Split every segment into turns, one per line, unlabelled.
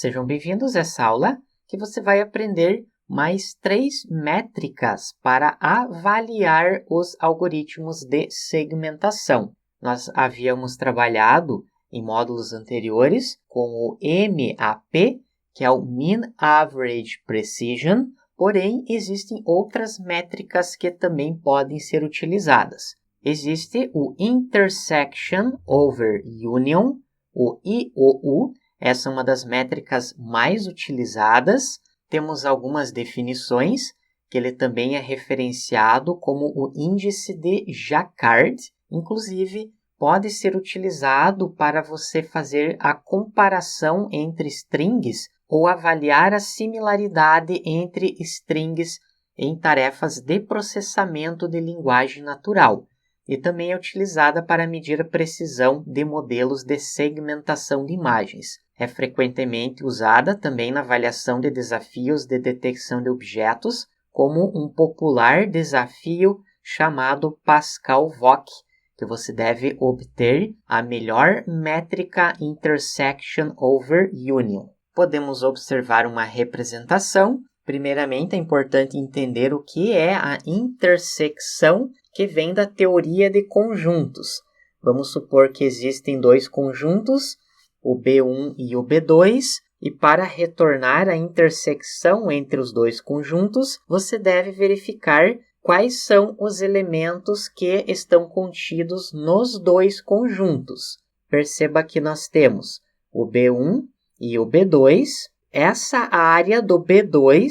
Sejam bem-vindos a essa aula que você vai aprender mais 3 métricas para avaliar os algoritmos de segmentação. Nós havíamos trabalhado em módulos anteriores com o MAP, que é o Mean Average Precision, porém existem outras métricas que também podem ser utilizadas. Existe o Intersection Over Union, o IOU. Essa é uma das métricas mais utilizadas. Temos algumas definições, que ele também é referenciado como o índice de Jaccard. Inclusive, pode ser utilizado para você fazer a comparação entre strings ou avaliar a similaridade entre strings em tarefas de processamento de linguagem natural. E também é utilizada para medir a precisão de modelos de segmentação de imagens. É frequentemente usada também na avaliação de desafios de detecção de objetos, como um popular desafio chamado Pascal-Voque, que você deve obter a melhor métrica Intersection Over Union. Podemos observar uma representação. Primeiramente, é importante entender o que é a intersecção, que vem da teoria de conjuntos. Vamos supor que existem 2 conjuntos, o B1 e o B2, e para retornar a intersecção entre os 2 conjuntos, você deve verificar quais são os elementos que estão contidos nos 2 conjuntos. Perceba que nós temos o B1 e o B2. Essa área do B2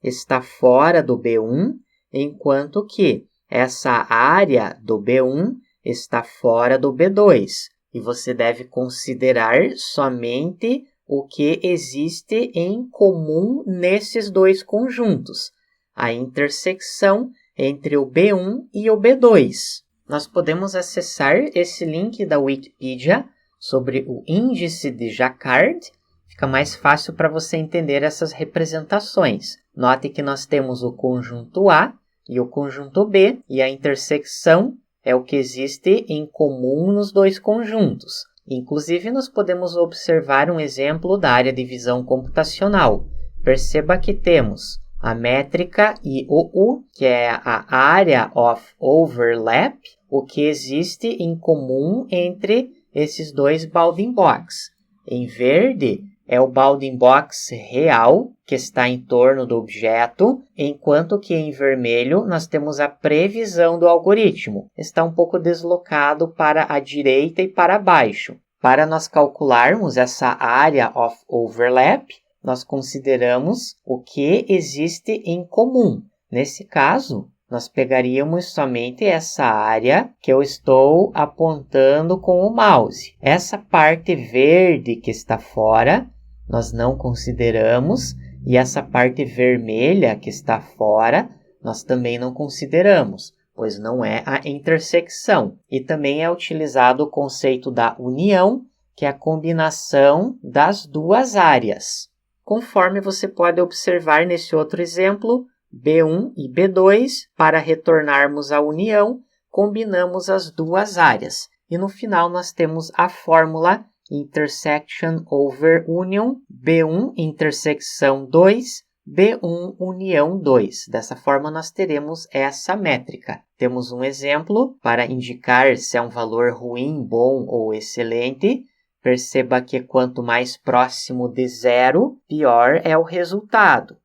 está fora do B1, enquanto que essa área do B1 está fora do B2. E você deve considerar somente o que existe em comum nesses 2 conjuntos, a intersecção entre o B1 e o B2. Nós podemos acessar esse link da Wikipedia sobre o índice de Jaccard. Fica mais fácil para você entender essas representações. Note que nós temos o conjunto A e o conjunto B, e a intersecção é o que existe em comum nos 2 conjuntos. Inclusive, nós podemos observar um exemplo da área de visão computacional. Perceba que temos a métrica IOU, que é a Area of Overlap, o que existe em comum entre esses 2 bounding box. Em verde é o bounding box real, que está em torno do objeto, enquanto que em vermelho nós temos a previsão do algoritmo. Está um pouco deslocado para a direita e para baixo. Para nós calcularmos essa Area of Overlap, nós consideramos o que existe em comum. Nesse caso, nós pegaríamos somente essa área que eu estou apontando com o mouse. Essa parte verde que está fora, nós não consideramos, e essa parte vermelha que está fora, nós também não consideramos, pois não é a intersecção. E também é utilizado o conceito da união, que é a combinação das 2 áreas. Conforme você pode observar nesse outro exemplo, B1 e B2, para retornarmos à união, combinamos as 2 áreas. E no final nós temos a fórmula Intersection Over Union, B1 intersecção 2, B1 união 2. Dessa forma, nós teremos essa métrica. Temos um exemplo para indicar se é um valor ruim, bom ou excelente. Perceba que quanto mais próximo de 0, pior é o resultado.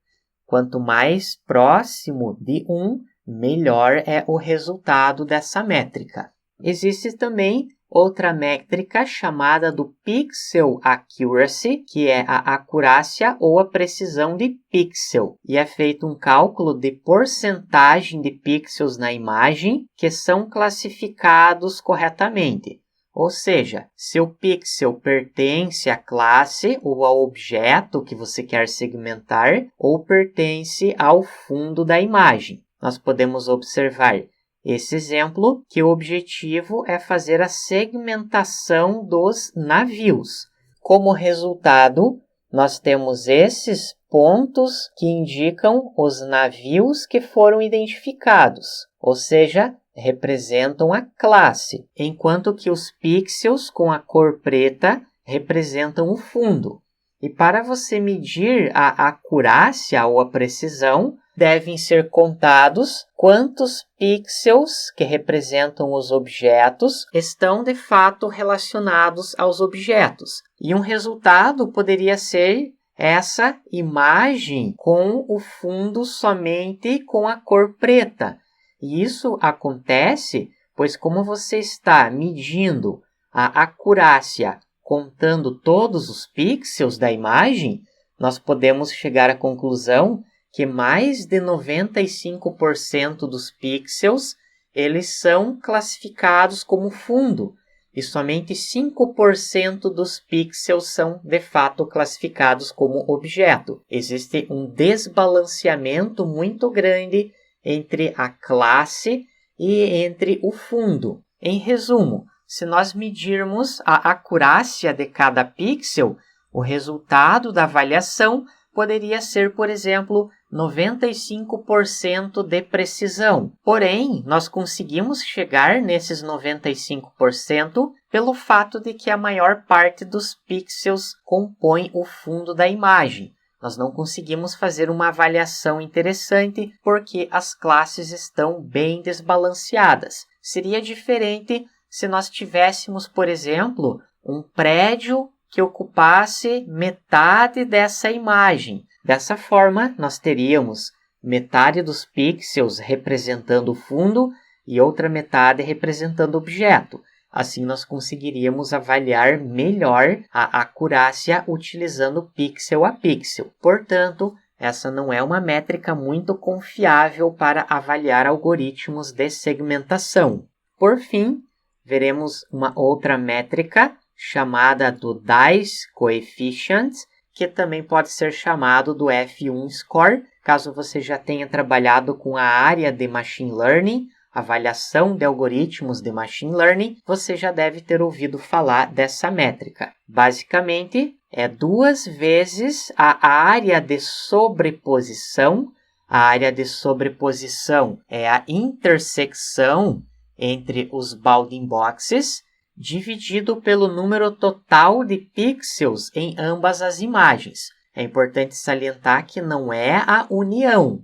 Quanto mais próximo de 1, melhor é o resultado dessa métrica. Existe também outra métrica chamada do Pixel Accuracy, que é a acurácia ou a precisão de pixel. E é feito um cálculo de porcentagem de pixels na imagem que são classificados corretamente. Ou seja, se o pixel pertence à classe ou ao objeto que você quer segmentar ou pertence ao fundo da imagem. Nós podemos observar esse exemplo, que o objetivo é fazer a segmentação dos navios. Como resultado, nós temos esses pontos que indicam os navios que foram identificados, ou seja, representam a classe, enquanto que os pixels com a cor preta representam o fundo. E para você medir a acurácia ou a precisão, devem ser contados quantos pixels que representam os objetos estão de fato relacionados aos objetos. E um resultado poderia ser essa imagem com o fundo somente com a cor preta. E isso acontece pois como você está medindo a acurácia contando todos os pixels da imagem, nós podemos chegar à conclusão que mais de 95% dos pixels eles são classificados como fundo e somente 5% dos pixels são de fato classificados como objeto. Existe um desbalanceamento muito grande entre a classe e entre o fundo. Em resumo, se nós medirmos a acurácia de cada pixel, o resultado da avaliação poderia ser, por exemplo, 95% de precisão. Porém, nós conseguimos chegar nesses 95% pelo fato de que a maior parte dos pixels compõe o fundo da imagem. Nós não conseguimos fazer uma avaliação interessante porque as classes estão bem desbalanceadas. Seria diferente se nós tivéssemos, por exemplo, um prédio que ocupasse metade dessa imagem. Dessa forma, nós teríamos metade dos pixels representando o fundo e outra metade representando o objeto. Assim, nós conseguiríamos avaliar melhor a acurácia utilizando pixel a pixel. Portanto, essa não é uma métrica muito confiável para avaliar algoritmos de segmentação. Por fim, veremos uma outra métrica chamada do Dice Coefficient, que também pode ser chamado do F1 Score, caso você já tenha trabalhado com a área de Machine Learning, avaliação de algoritmos de Machine Learning, você já deve ter ouvido falar dessa métrica. Basicamente, é 2 vezes a área de sobreposição. A área de sobreposição é a intersecção entre os bounding boxes, dividido pelo número total de pixels em ambas as imagens. É importante salientar que não é a união.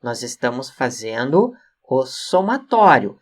Nós estamos fazendo o somatório.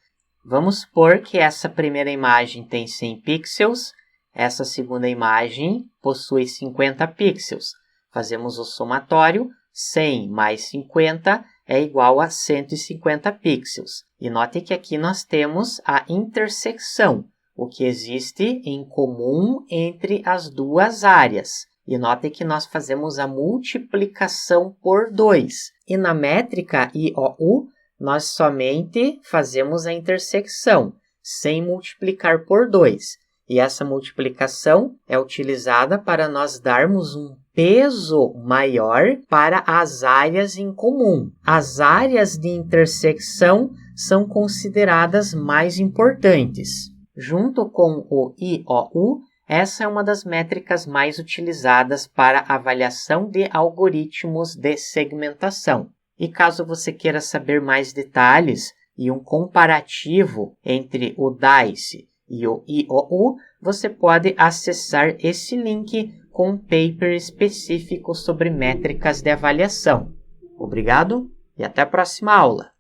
Vamos supor que essa primeira imagem tem 100 pixels, essa segunda imagem possui 50 pixels. Fazemos o somatório, 100 mais 50 é igual a 150 pixels. E note que aqui nós temos a intersecção, o que existe em comum entre as duas áreas. E note que nós fazemos a multiplicação por 2. E na métrica IOU, nós somente fazemos a intersecção, sem multiplicar por 2. E essa multiplicação é utilizada para nós darmos um peso maior para as áreas em comum. As áreas de intersecção são consideradas mais importantes. Junto com o IOU, essa é uma das métricas mais utilizadas para avaliação de algoritmos de segmentação. E caso você queira saber mais detalhes e um comparativo entre o DICE e o IOU, você pode acessar esse link com um paper específico sobre métricas de avaliação. Obrigado e até a próxima aula!